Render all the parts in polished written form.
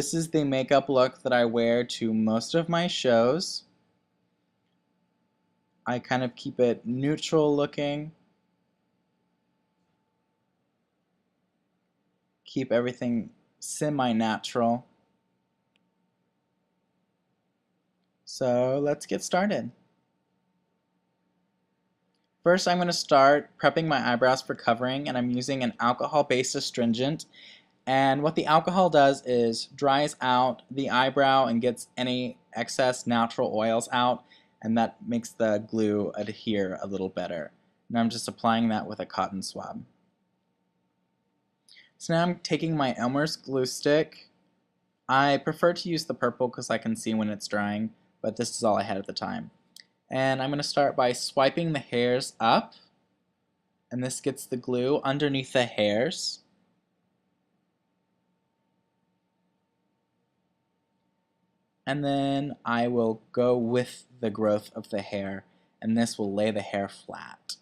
This is the makeup look that I wear to most of my shows. I kind of keep it neutral looking. Keep everything semi-natural. So let's get started. First, I'm going to start prepping my eyebrows for covering, and I'm using an alcohol-based astringent. And what the alcohol does is dries out the eyebrow and gets any excess natural oils out, and that makes the glue adhere a little better. And I'm just applying that with a cotton swab. So now I'm taking my Elmer's glue stick. I prefer to use the purple because I can see when it's drying, but this is all I had at the time. And I'm going to start by swiping the hairs up, and this gets the glue underneath the hairs. And then I will go with the growth of the hair, and this will lay the hair flat.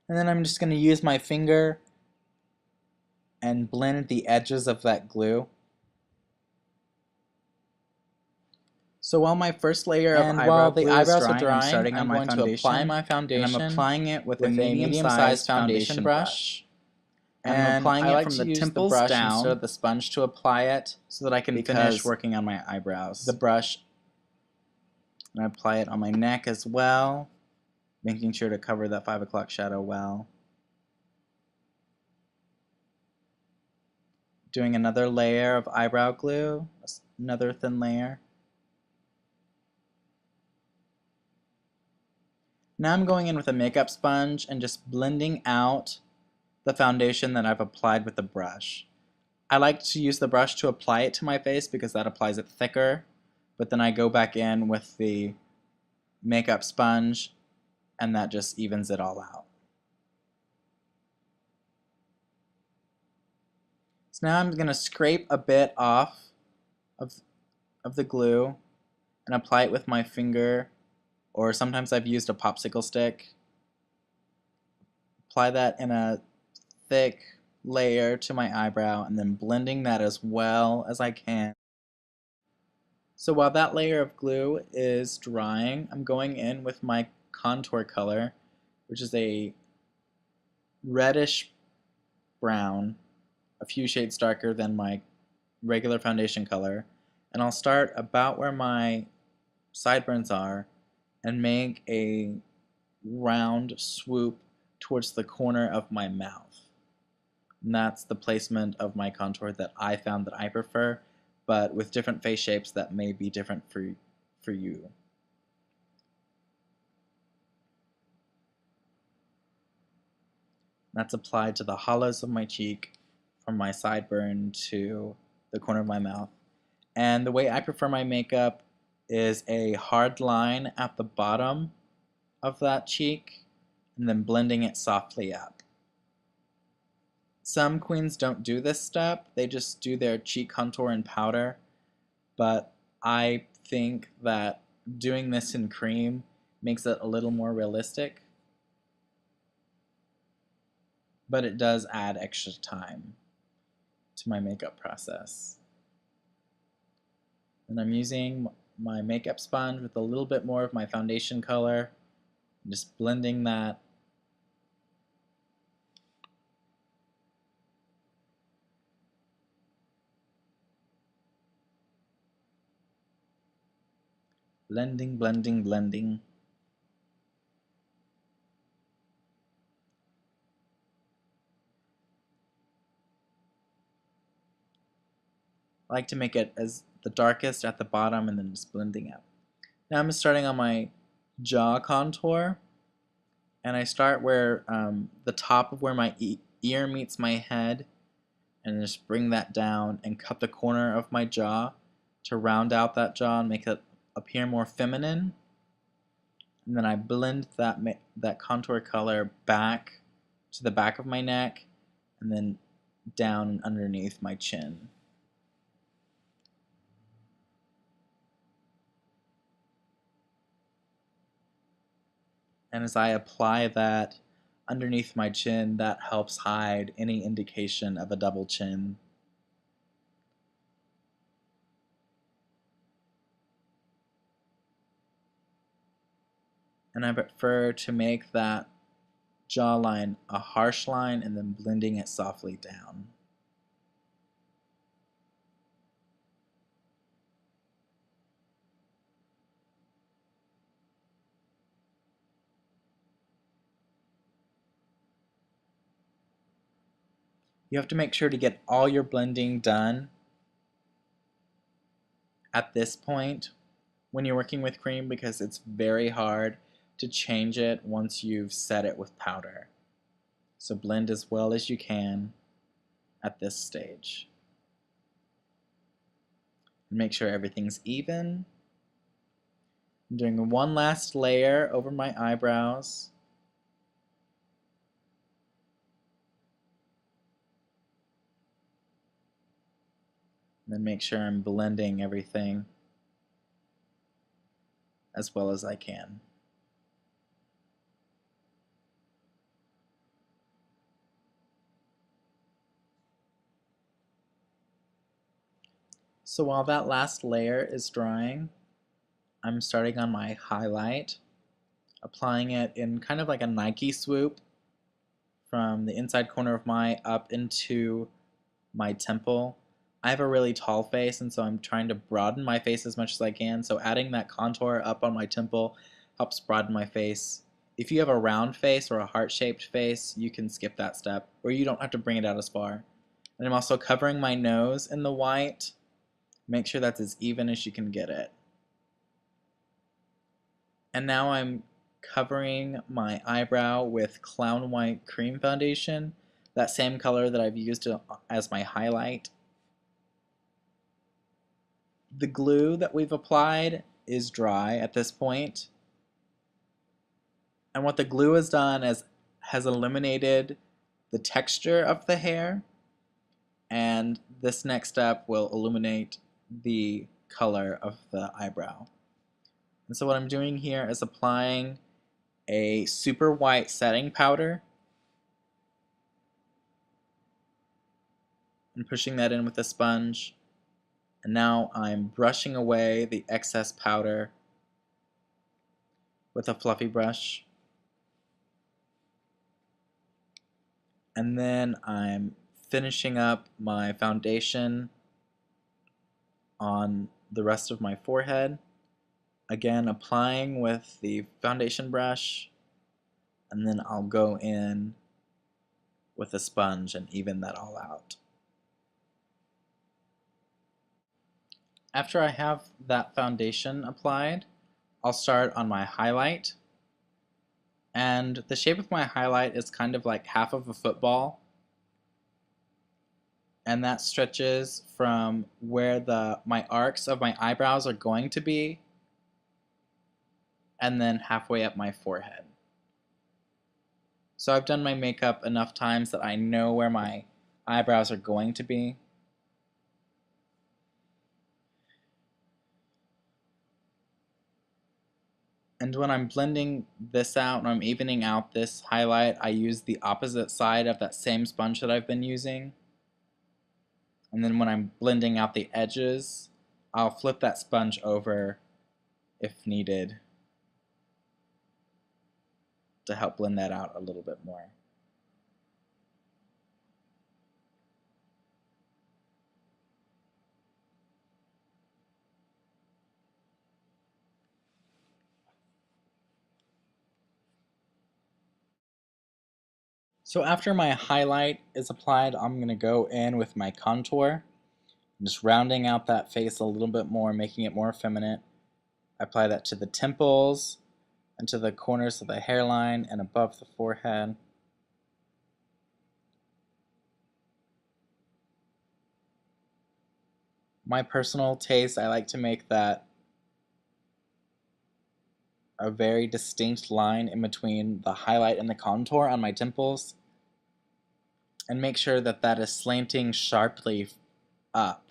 And then I'm just going to use my finger and blend the edges of that glue. So while my first layer of eyebrow glue is drying, I'm going to apply my foundation, and I'm applying it with a medium-sized foundation brush. And I'm applying it from the temples down instead of the sponge to apply it, so that I can finish working on my eyebrows. The brush, and I apply it on my neck as well, making sure to cover that 5 o'clock shadow well. Doing another layer of eyebrow glue, another thin layer. Now I'm going in with a makeup sponge and just blending out the foundation that I've applied with the brush. I like to use the brush to apply it to my face because that applies it thicker, but then I go back in with the makeup sponge and that just evens it all out. So now I'm going to scrape a bit off of the glue and apply it with my finger, or sometimes I've used a popsicle stick. Apply that in a thick layer to my eyebrow and then blending that as well as I can. So while that layer of glue is drying, I'm going in with my contour color, which is a reddish brown, a few shades darker than my regular foundation color, and I'll start about where my sideburns are and make a round swoop towards the corner of my mouth. And that's the placement of my contour that I found that I prefer, but with different face shapes that may be different for you. That's applied to the hollows of my cheek from my sideburn to the corner of my mouth. And the way I prefer my makeup is a hard line at the bottom of that cheek and then blending it softly up. Some queens don't do this step, they just do their cheek contour in powder, but I think that doing this in cream makes it a little more realistic, but it does add extra time to my makeup process. And I'm using my makeup sponge with a little bit more of my foundation color, and just blending that. Blending, blending, blending. I like to make it as the darkest at the bottom and then just blending out. Now I'm starting on my jaw contour, and I start where the top of where my ear meets my head, and just bring that down and cut the corner of my jaw to round out that jaw and make it appear more feminine. And then I blend that contour color back to the back of my neck and then down and underneath my chin. And as I apply that, underneath my chin. That helps hide any indication of a double chin. And I prefer to make that jawline a harsh line and then blending it softly down. You have to make sure to get all your blending done at this point when you're working with cream, because it's very hard to change it once you've set it with powder. So blend as well as you can at this stage. And make sure everything's even. I'm doing one last layer over my eyebrows. And then make sure I'm blending everything as well as I can. So while that last layer is drying, I'm starting on my highlight, applying it in kind of like a Nike swoop from the inside corner of my eye up into my temple. I have a really tall face, and so I'm trying to broaden my face as much as I can, so adding that contour up on my temple helps broaden my face. If you have a round face or a heart-shaped face, you can skip that step, or you don't have to bring it out as far. And I'm also covering my nose in the white. Make sure that's as even as you can get it. And now I'm covering my eyebrow with Clown White Cream Foundation, that same color that I've used as my highlight. The glue that we've applied is dry at this point. And what the glue has done is has eliminated the texture of the hair, and this next step will illuminate the color of the eyebrow. And so what I'm doing here is applying a super white setting powder and pushing that in with a sponge. And now I'm brushing away the excess powder with a fluffy brush. And then I'm finishing up my foundation on the rest of my forehead. Again, applying with the foundation brush, and then I'll go in with a sponge and even that all out. After I have that foundation applied, I'll start on my highlight. And the shape of my highlight is kind of like half of a football. And that stretches from where my arcs of my eyebrows are going to be, and then halfway up my forehead. So I've done my makeup enough times that I know where my eyebrows are going to be. And when I'm blending this out, when I'm evening out this highlight, I use the opposite side of that same sponge that I've been using. And then when I'm blending out the edges, I'll flip that sponge over if needed to help blend that out a little bit more. So after my highlight is applied, I'm going to go in with my contour, just rounding out that face a little bit more, making it more feminine. I apply that to the temples and to the corners of the hairline and above the forehead. My personal taste, I like to make that a very distinct line in between the highlight and the contour on my temples, and make sure that that is slanting sharply up.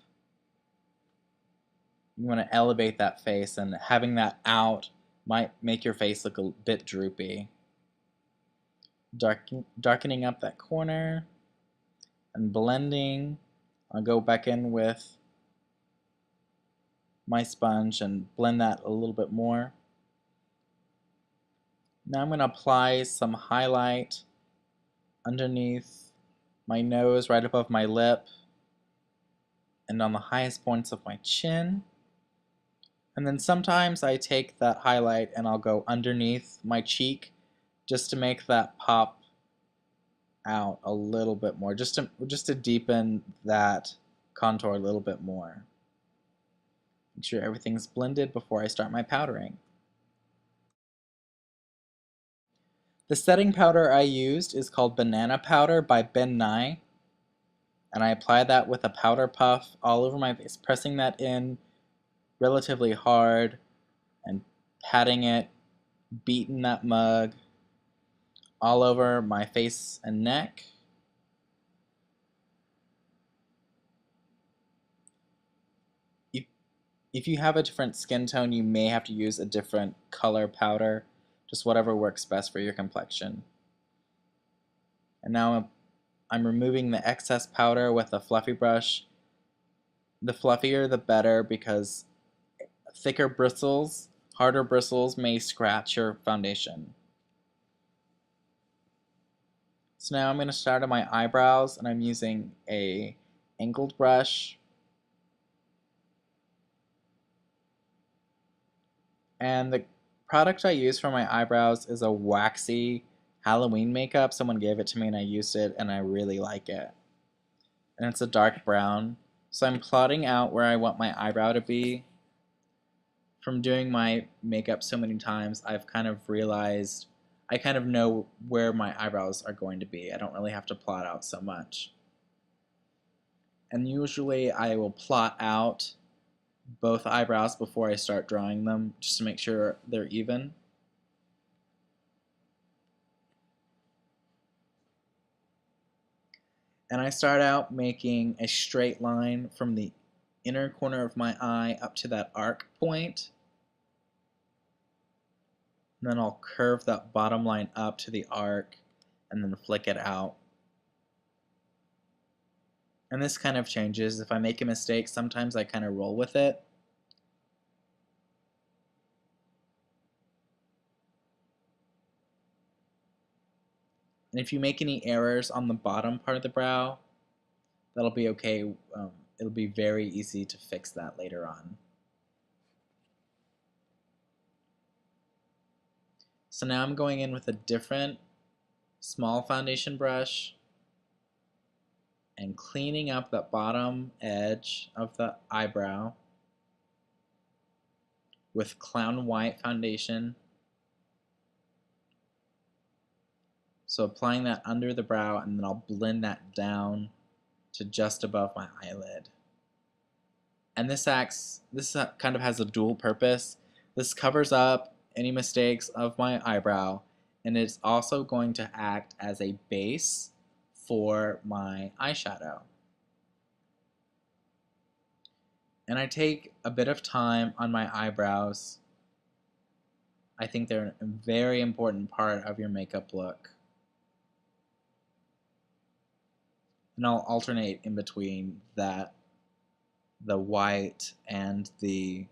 You want to elevate that face, and having that out might make your face look a bit droopy. darkening up that corner and blending. I'll go back in with my sponge and blend that a little bit more. Now I'm going to apply some highlight underneath my nose, right above my lip, and on the highest points of my chin. And then sometimes I take that highlight and I'll go underneath my cheek just to make that pop out a little bit more, just to deepen that contour a little bit more. Make sure everything's blended before I start my powdering. The setting powder I used is called Banana Powder by Ben Nye, and I applied that with a powder puff all over my face, pressing that in relatively hard and patting it, beating that mug all over my face and neck. If you have a different skin tone, you may have to use a different color powder, just whatever works best for your complexion. And now I'm removing the excess powder with a fluffy brush. The fluffier the better, because thicker bristles, harder bristles may scratch your foundation. So now I'm going to start on my eyebrows, and I'm using a angled brush. And the product I use for my eyebrows is a waxy Halloween makeup. Someone gave it to me and I used it and I really like it. And it's a dark brown. So I'm plotting out where I want my eyebrow to be. From doing my makeup so many times, I've kind of realized I kind of know where my eyebrows are going to be. I don't really have to plot out so much. And usually I will plot out both eyebrows before I start drawing them, just to make sure they're even. And I start out making a straight line from the inner corner of my eye up to that arc point. And then I'll curve that bottom line up to the arc and then flick it out. And this kind of changes. If I make a mistake, sometimes I kind of roll with it. And if you make any errors on the bottom part of the brow, that'll be okay. It'll be very easy to fix that later on. So now I'm going in with a different small foundation brush and cleaning up that bottom edge of the eyebrow with Clown White foundation. So applying that under the brow, and then I'll blend that down to just above my eyelid. And this kind of has a dual purpose. This covers up any mistakes of my eyebrow, and it's also going to act as a base for my eyeshadow. And I take a bit of time on my eyebrows. I think they're a very important part of your makeup look. And I'll alternate in between the white and the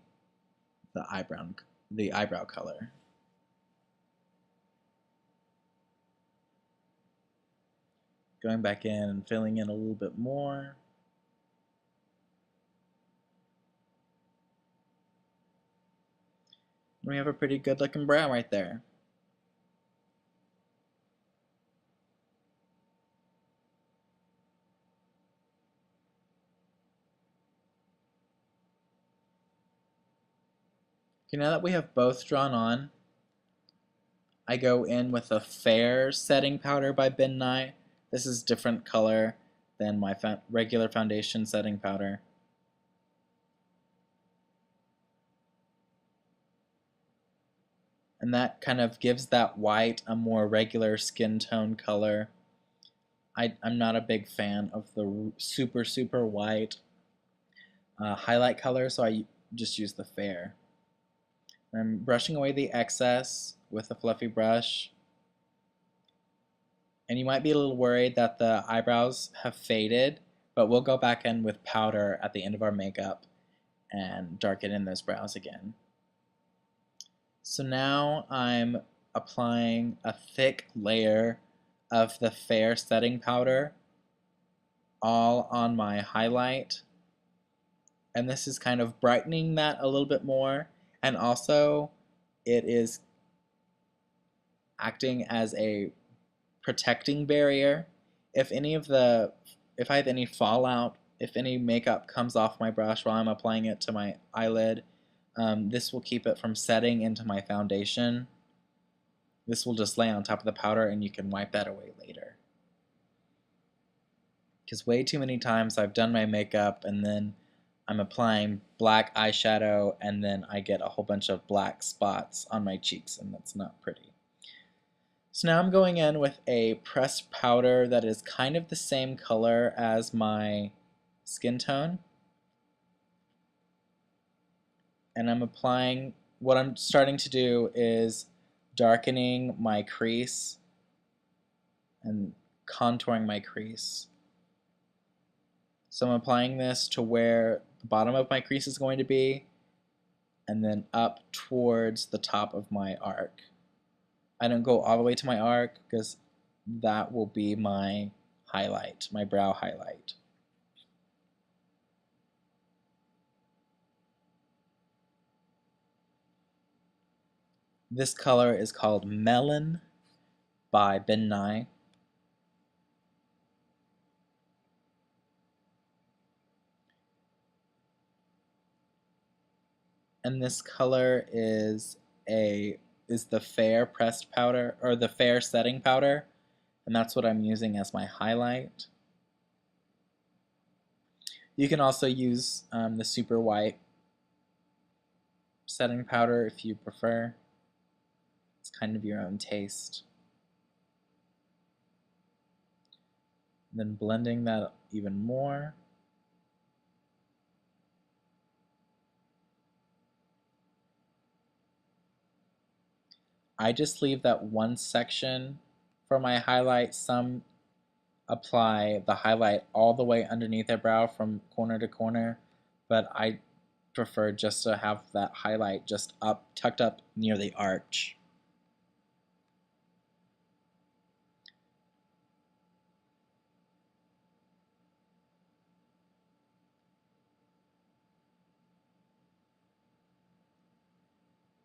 eyebrow color. Going back in and filling in a little bit more. We have a pretty good looking brow right there. Okay, now that we have both drawn on, I go in with a Fair setting powder by Ben Nye. This is different color than my regular foundation setting powder. And that kind of gives that white a more regular skin tone color. I'm not a big fan of the super white highlight color, so I just use the Fair. I'm brushing away the excess with a fluffy brush. And you might be a little worried that the eyebrows have faded, but we'll go back in with powder at the end of our makeup and darken in those brows again. So now I'm applying a thick layer of the fair setting powder all on my highlight, and this is kind of brightening that a little bit more, and also it is acting as a protecting barrier. If I have any fallout, if any makeup comes off my brush while I'm applying it to my eyelid, this will keep it from setting into my foundation. This will just lay on top of the powder and you can wipe that away later. Because way too many times I've done my makeup and then I'm applying black eyeshadow and then I get a whole bunch of black spots on my cheeks, and that's not pretty. So now I'm going in with a pressed powder that is kind of the same color as my skin tone. And I'm applying, what I'm starting to do is darkening my crease and contouring my crease. So I'm applying this to where the bottom of my crease is going to be, and then up towards the top of my arc. I don't go all the way to my arc because that will be my highlight, my brow highlight. This color is called Melon by Ben Nye. And this color is the fair pressed powder, or the fair setting powder, and that's what I'm using as my highlight. You can also use the super white setting powder if you prefer. It's kind of your own taste. And then blending that even more. I just leave that one section for my highlight. Some apply the highlight all the way underneath their brow from corner to corner, but I prefer just to have that highlight just tucked up near the arch.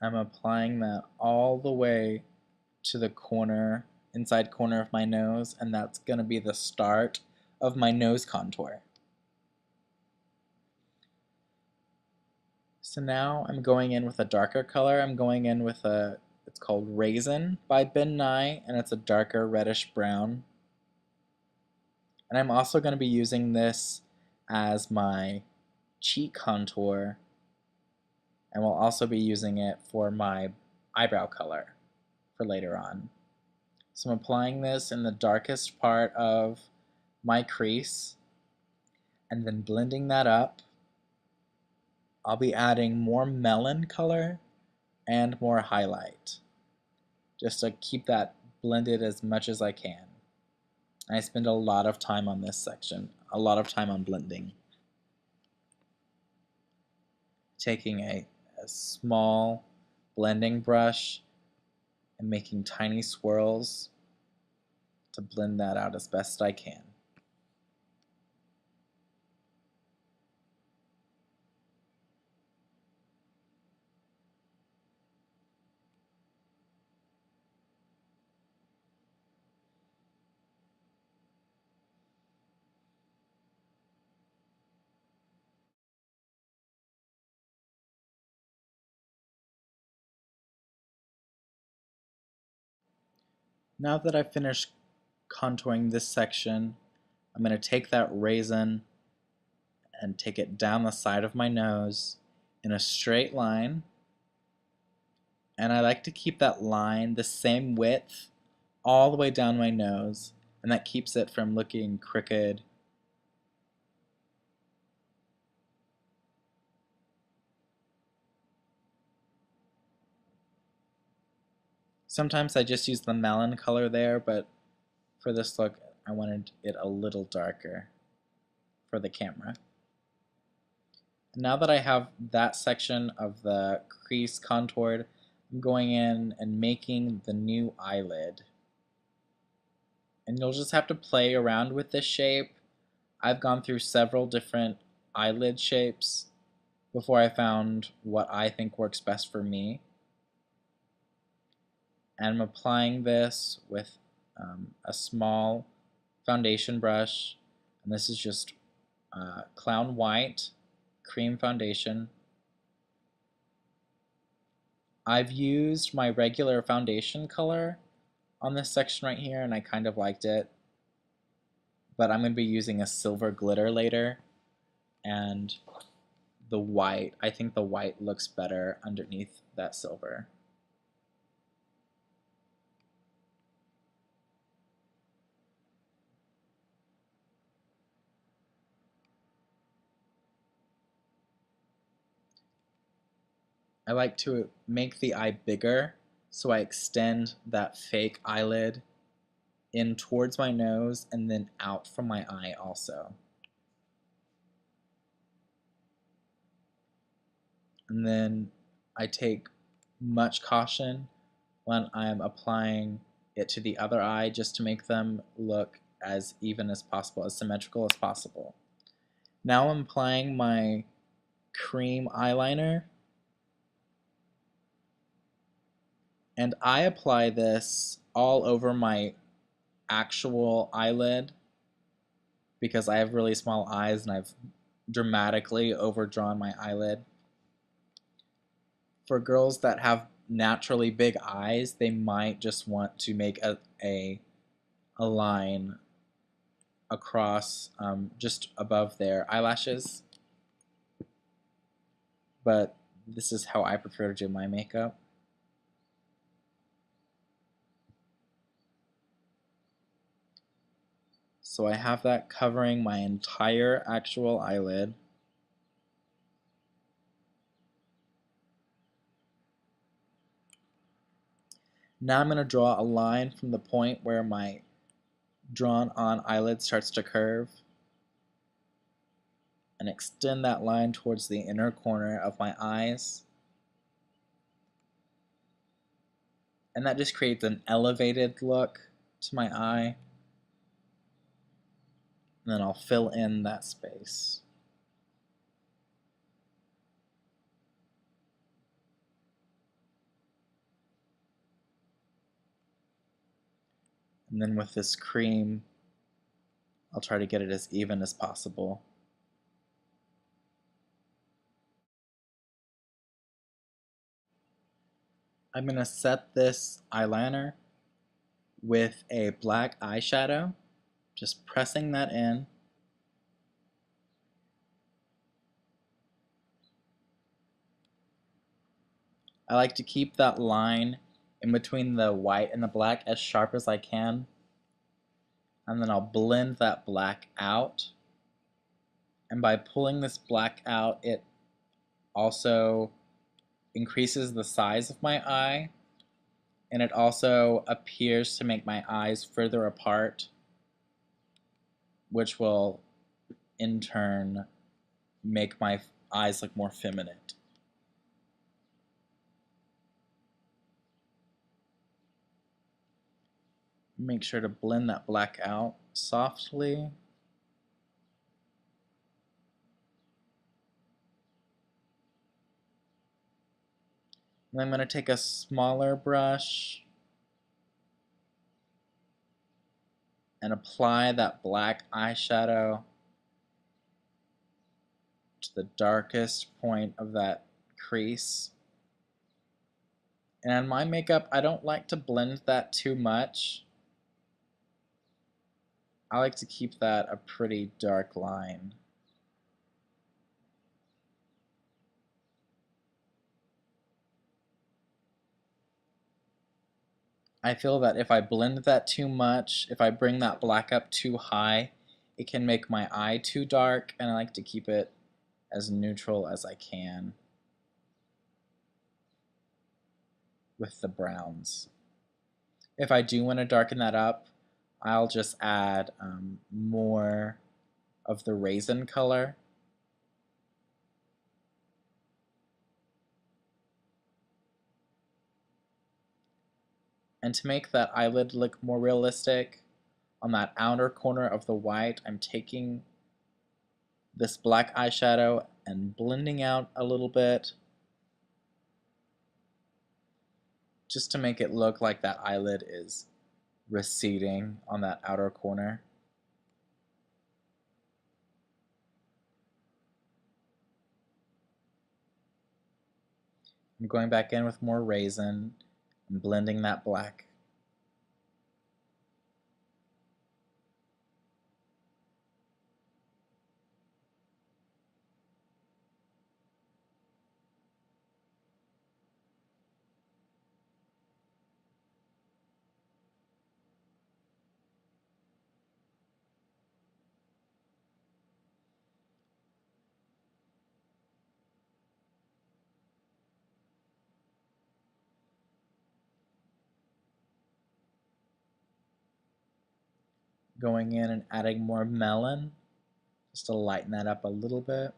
I'm applying that all the way to the corner, inside corner of my nose, and that's going to be the start of my nose contour. So now I'm going in with a darker color. I'm going in with it's called Raisin by Ben Nye, and it's a darker reddish brown. And I'm also going to be using this as my cheek contour, and we'll also be using it for my eyebrow color for later on. So I'm applying this in the darkest part of my crease and then blending that up. I'll be adding more melon color and more highlight just to keep that blended as much as I can. I spend a lot of time on this section, a lot of time on blending. Taking a small blending brush and making tiny swirls to blend that out as best I can. Now that I've finished contouring this section, I'm going to take that raisin and take it down the side of my nose in a straight line. And I like to keep that line the same width all the way down my nose, and that keeps it from looking crooked. Sometimes I just use the melon color there, but for this look, I wanted it a little darker for the camera. Now that I have that section of the crease contoured, I'm going in and making the new eyelid. And you'll just have to play around with this shape. I've gone through several different eyelid shapes before I found what I think works best for me. And I'm applying this with a small foundation brush, and this is just Clown White cream foundation. I've used my regular foundation color on this section right here, and I kind of liked it, but I'm going to be using a silver glitter later, and the white, I think the white looks better underneath that silver. I like to make the eye bigger, so I extend that fake eyelid in towards my nose and then out from my eye also. And then I take much caution when I'm applying it to the other eye just to make them look as even as possible, as symmetrical as possible. Now I'm applying my cream eyeliner, and I apply this all over my actual eyelid because I have really small eyes and I've dramatically overdrawn my eyelid. For girls that have naturally big eyes, they might just want to make a line across just above their eyelashes, but this is how I prefer to do my makeup. So I have that covering my entire actual eyelid. Now I'm going to draw a line from the point where my drawn on eyelid starts to curve and extend that line towards the inner corner of my eyes. And that just creates an elevated look to my eye. And then I'll fill in that space. And then with this cream, I'll try to get it as even as possible. I'm going to set this eyeliner with a black eyeshadow, just pressing that in. I like to keep that line in between the white and the black as sharp as I can, and then I'll blend that black out. And by pulling this black out, it also increases the size of my eye, and it also appears to make my eyes further apart, which will in turn make my eyes look more feminine. Make sure to blend that black out softly. And I'm going to take a smaller brush and apply that black eyeshadow to the darkest point of that crease. And on my makeup, I don't like to blend that too much. I like to keep that a pretty dark line. I feel that if I blend that too much, if I bring that black up too high, it can make my eye too dark, and I like to keep it as neutral as I can with the browns. If I do want to darken that up, I'll just add more of the raisin color. And to make that eyelid look more realistic, on that outer corner of the white, I'm taking this black eyeshadow and blending out a little bit just to make it look like that eyelid is receding on that outer corner. I'm going back in with more raisin and blending that black. Going in and adding more melon just to lighten that up a little bit.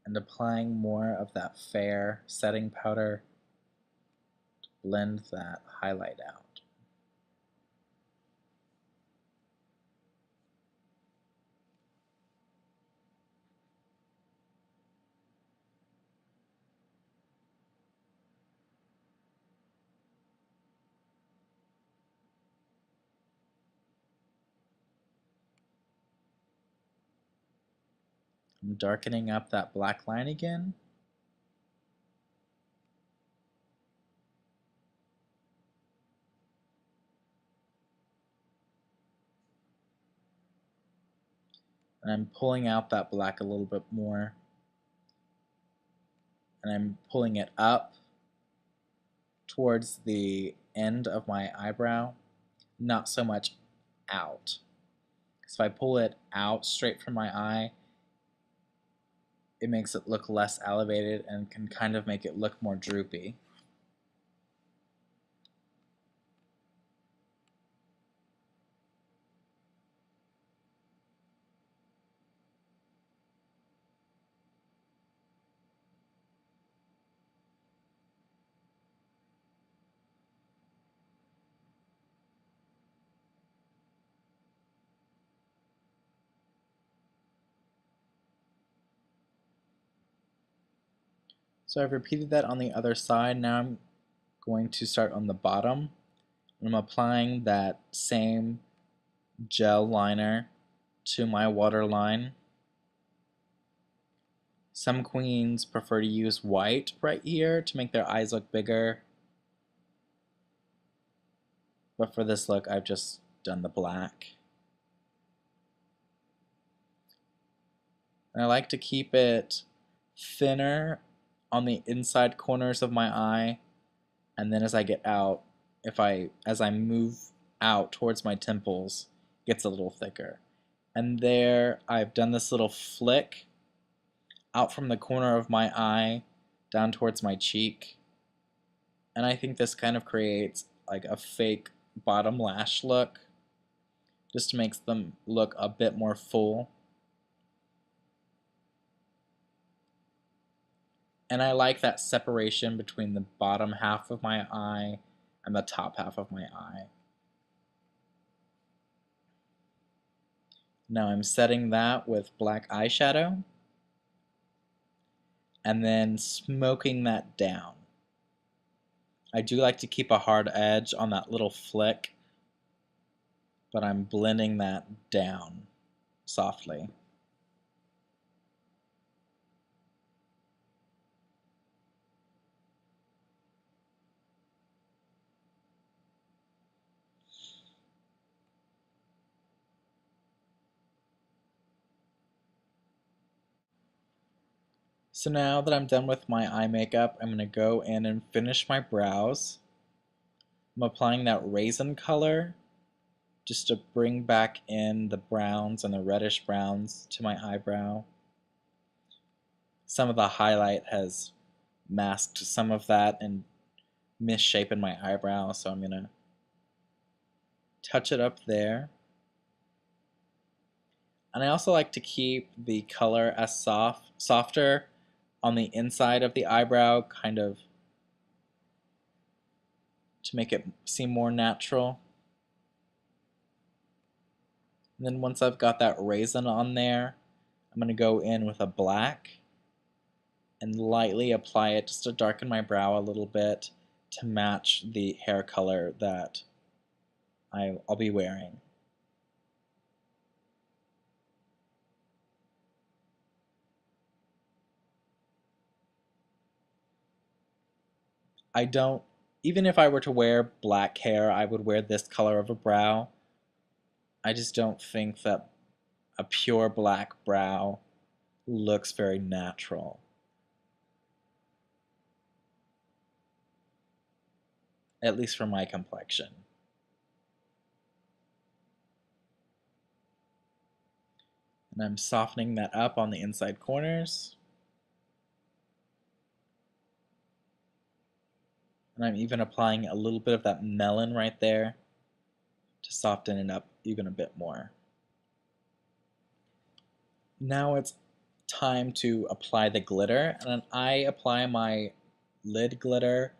And applying more of that fair setting powder to blend that highlight out. I'm darkening up that black line again. And I'm pulling out that black a little bit more. And I'm pulling it up towards the end of my eyebrow, not so much out. Because if I pull it out straight from my eye, it makes it look less elevated and can kind of make it look more droopy. So I've repeated that on the other side. Now I'm going to start on the bottom. I'm applying that same gel liner to my waterline. Some queens prefer to use white right here to make their eyes look bigger. But for this look, I've just done the black. And I like to keep it thinner on the inside corners of my eye, and then as I get out, as I move out towards my temples, it gets a little thicker. And there I've done this little flick out from the corner of my eye down towards my cheek. And I think this kind of creates like a fake bottom lash look, just makes them look a bit more full. And I like that separation between the bottom half of my eye and the top half of my eye. Now I'm setting that with black eyeshadow and then smoking that down. I do like to keep a hard edge on that little flick, but I'm blending that down softly. So now that I'm done with my eye makeup, I'm going to go in and finish my brows. I'm applying that raisin color just to bring back in the browns and the reddish browns to my eyebrow. Some of the highlight has masked some of that and misshapen my eyebrow, so I'm going to touch it up there. And I also like to keep the color as softer on the inside of the eyebrow, kind of to make it seem more natural. And then once I've got that raisin on there, I'm going to go in with a black and lightly apply it just to darken my brow a little bit to match the hair color that I'll be wearing. I don't, even if I were to wear black hair, I would wear this color of a brow. I just don't think that a pure black brow looks very natural. At least for my complexion. And I'm softening that up on the inside corners. And I'm even applying a little bit of that melon right there to soften it up even a bit more. Now it's time to apply the glitter, and I apply my lid glitter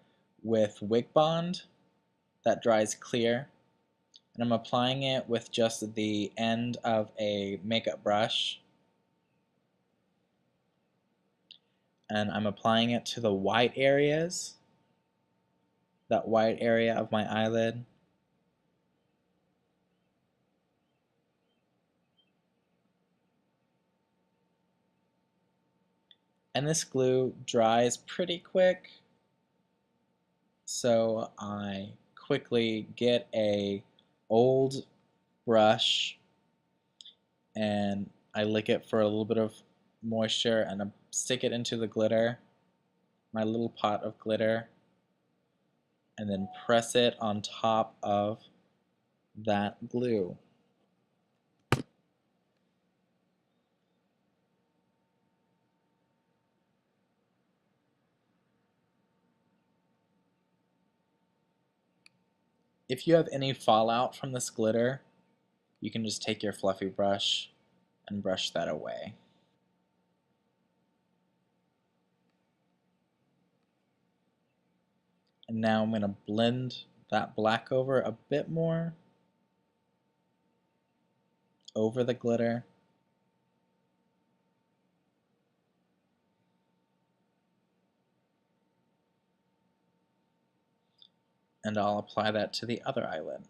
with Wig Bond that dries clear, and I'm applying it with just the end of a makeup brush, and I'm applying it to the white areas, that white area of my eyelid. And this glue dries pretty quick, so I quickly get a old brush and I lick it for a little bit of moisture and I stick it into the glitter, my little pot of glitter, and then press it on top of that glue. If you have any fallout from this glitter, you can just take your fluffy brush and brush that away. And now I'm going to blend that black over a bit more over the glitter. And I'll apply that to the other eyelid.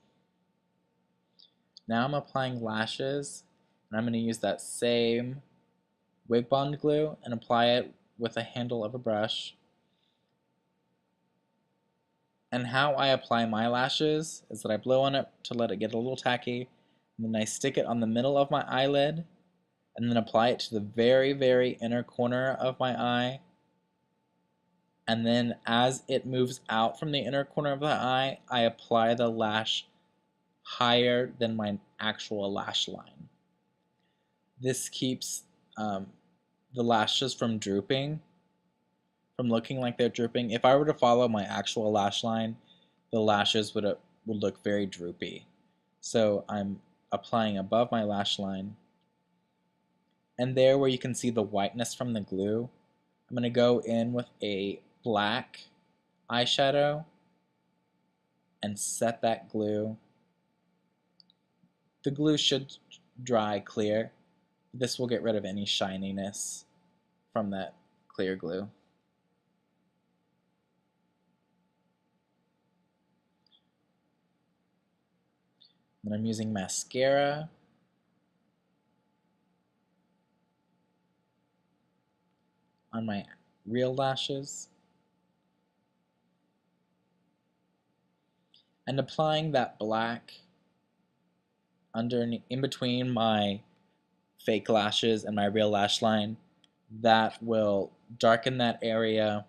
Now I'm applying lashes, and I'm going to use that same Wig Bond glue and apply it with the handle of a brush. And how I apply my lashes is that I blow on it to let it get a little tacky, and then I stick it on the middle of my eyelid, and then apply it to the very, very inner corner of my eye. And then as it moves out from the inner corner of the eye, I apply the lash higher than my actual lash line. This keeps the lashes from drooping, from looking like they're drooping. If I were to follow my actual lash line, the lashes would look very droopy. So I'm applying above my lash line. And there where you can see the whiteness from the glue, I'm going to go in with a black eyeshadow and set that glue. The glue should dry clear. This will get rid of any shininess from that clear glue. Then I'm using mascara on my real lashes and applying that black underneath, in between my fake lashes and my real lash line. that will darken that area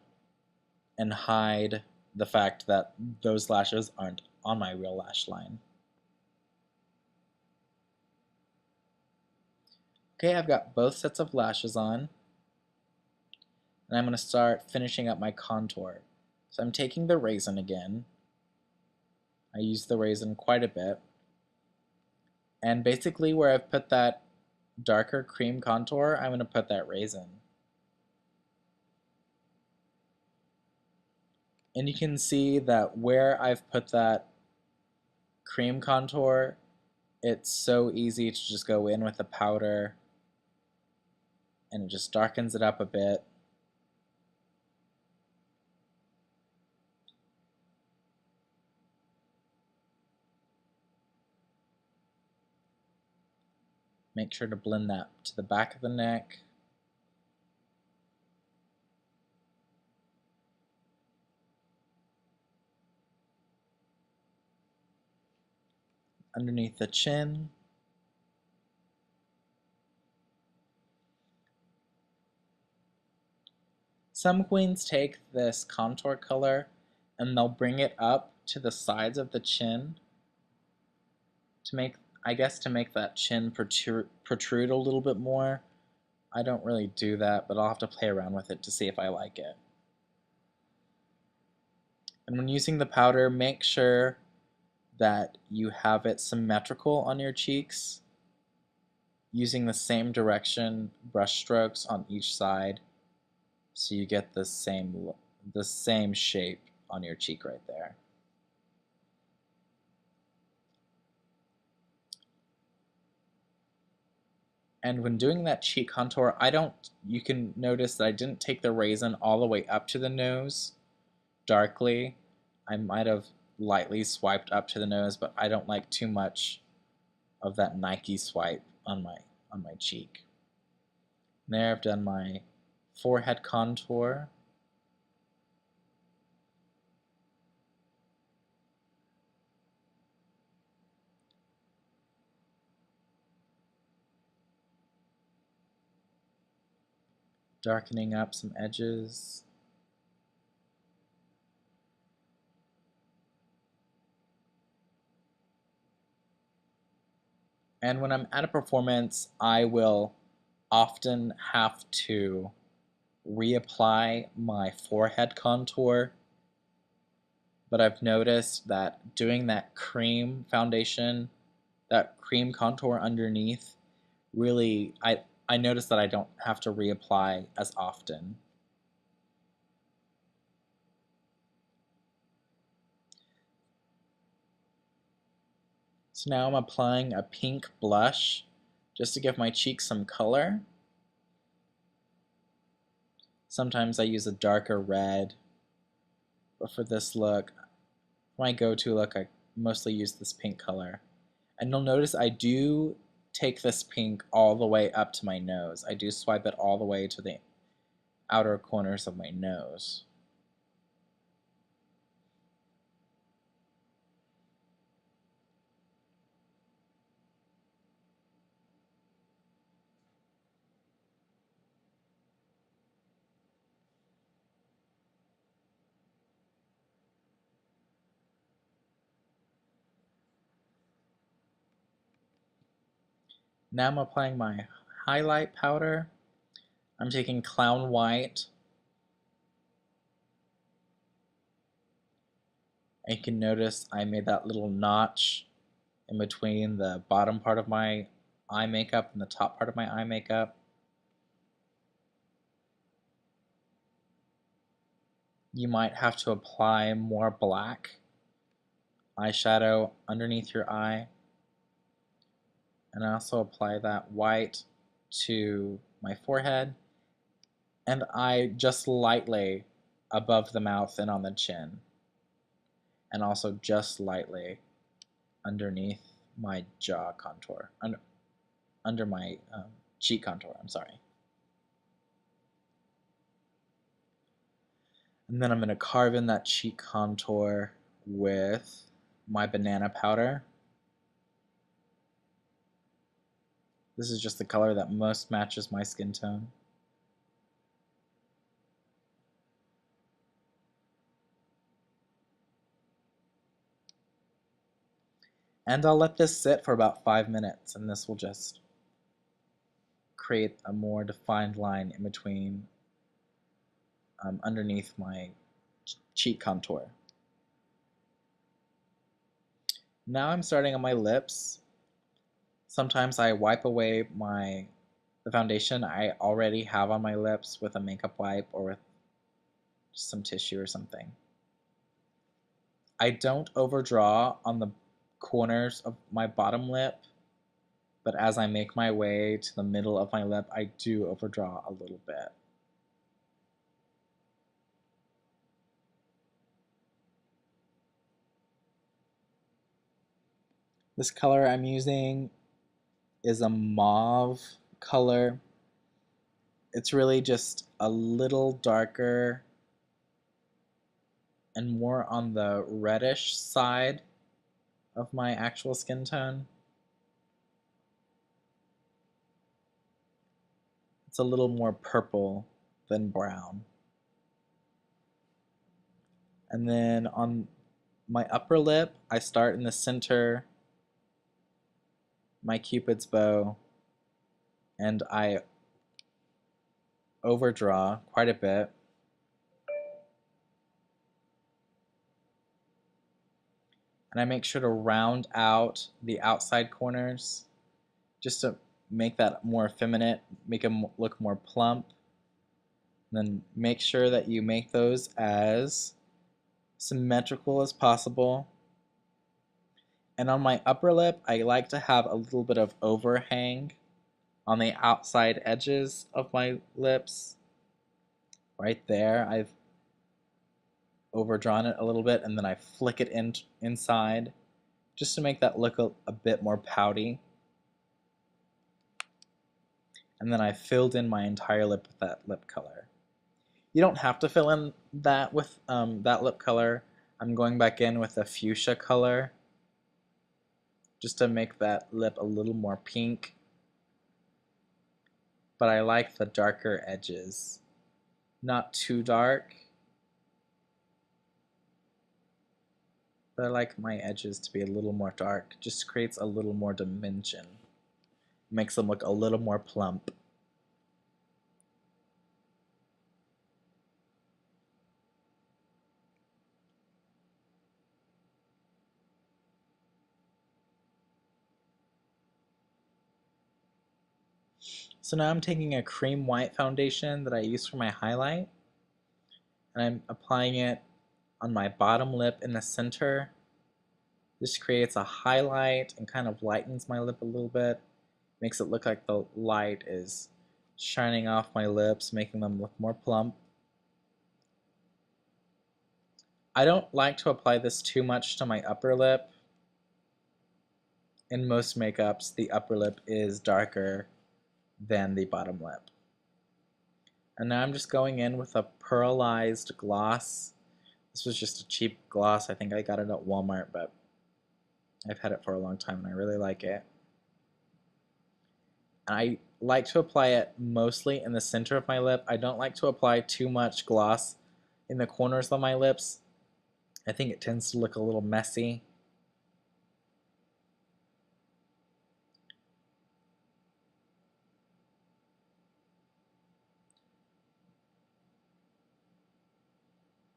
and hide the fact that those lashes aren't on my real lash line. Okay, I've got both sets of lashes on, and I'm going to start finishing up my contour. So I'm taking the raisin again. I use the raisin quite a bit. And basically where I've put that darker cream contour, I'm going to put that raisin. And you can see that where I've put that cream contour, it's so easy to just go in with the powder and it just darkens it up a bit. Make sure to blend that to the back of the neck. Underneath the chin. Some queens take this contour color and they'll bring it up to the sides of the chin to make, I guess, to make that chin protrude a little bit more. I don't really do that, but I'll have to play around with it to see if I like it. And when using the powder, make sure that you have it symmetrical on your cheeks, using the same direction brush strokes on each side so you get the same shape on your cheek right there. And when doing that cheek contour, you can notice that I didn't take the raisin all the way up to the nose darkly. I might have lightly swiped up to the nose, but I don't like too much of that Nike swipe on my cheek. And there I've done my forehead contour. Darkening up some edges. And when I'm at a performance, I will often have to reapply my forehead contour, but I've noticed that doing that cream foundation, that cream contour underneath, really, I notice that I don't have to reapply as often. So now I'm applying a pink blush just to give my cheeks some color. Sometimes I use a darker red, but for this look, my go-to look, I mostly use this pink color. And you'll notice I do take this pink all the way up to my nose. I do swipe it all the way to the outer corners of my nose. Now I'm applying my highlight powder. I'm taking Clown White. And you can notice I made that little notch in between the bottom part of my eye makeup and the top part of my eye makeup. You might have to apply more black eyeshadow underneath your eye. And I also apply that white to my forehead, and I just lightly above the mouth and on the chin, and also just lightly underneath my jaw contour, under my cheek contour, I'm sorry. And then I'm going to carve in that cheek contour with my banana powder. This is just the color that most matches my skin tone. And I'll let this sit for about 5 minutes, and this will just create a more defined line in between underneath my cheek contour. Now I'm starting on my lips. Sometimes I wipe away the foundation I already have on my lips with a makeup wipe or with just some tissue or something. I don't overdraw on the corners of my bottom lip, but as I make my way to the middle of my lip, I do overdraw a little bit. This color I'm using is a mauve color. It's really just a little darker and more on the reddish side of my actual skin tone. It's a little more purple than brown. And then on my upper lip, I start in the center, my Cupid's bow, and I overdraw quite a bit. And I make sure to round out the outside corners just to make that more effeminate, make them look more plump. And then make sure that you make those as symmetrical as possible. And on my upper lip, I like to have a little bit of overhang on the outside edges of my lips. Right there, I've overdrawn it a little bit, and then I flick it inside just to make that look a bit more pouty. And then I filled in my entire lip with that lip color. You don't have to fill in that with that lip color. I'm going back in with a fuchsia color just to make that lip a little more pink. But I like the darker edges. Not too dark, but I like my edges to be a little more dark. Just creates a little more dimension. Makes them look a little more plump. So now I'm taking a cream white foundation that I use for my highlight, and I'm applying it on my bottom lip in the center. This creates a highlight and kind of lightens my lip a little bit. Makes it look like the light is shining off my lips, making them look more plump. I don't like to apply this too much to my upper lip. In most makeups, the upper lip is darker than the bottom lip. And now I'm just going in with a pearlized gloss. This was just a cheap gloss. I think I got it at Walmart, but I've had it for a long time and I really like it. And I like to apply it mostly in the center of my lip. I don't like to apply too much gloss in the corners of my lips. I think it tends to look a little messy.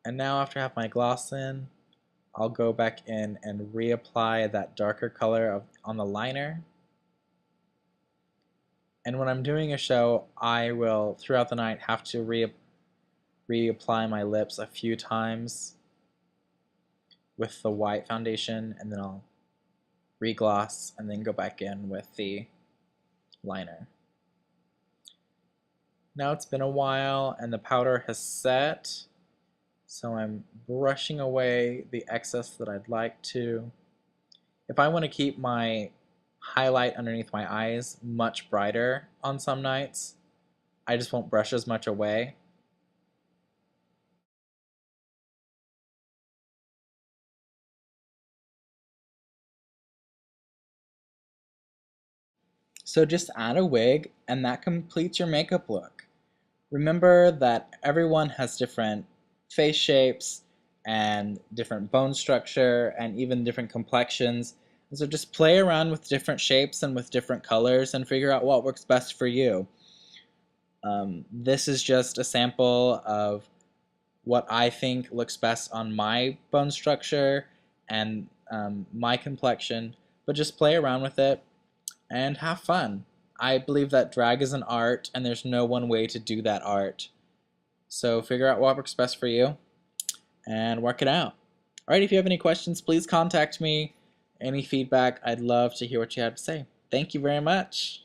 And now after I have my gloss in, I'll go back in and reapply that darker color on the liner. And when I'm doing a show, I will, throughout the night, have to reapply my lips a few times with the white foundation, and then I'll regloss and then go back in with the liner. Now it's been a while and the powder has set, so I'm brushing away the excess that I'd like to. If I want to keep my highlight underneath my eyes much brighter on some nights, I just won't brush as much away. So just add a wig and that completes your makeup look. Remember that everyone has different face shapes and different bone structure and even different complexions. So just play around with different shapes and with different colors and figure out what works best for you. This is just a sample of what I think looks best on my bone structure and my complexion, but just play around with it and have fun. I believe that drag is an art and there's no one way to do that art. So figure out what works best for you and work it out. Alright, if you have any questions, please contact me. Any feedback, I'd love to hear what you have to say. Thank you very much.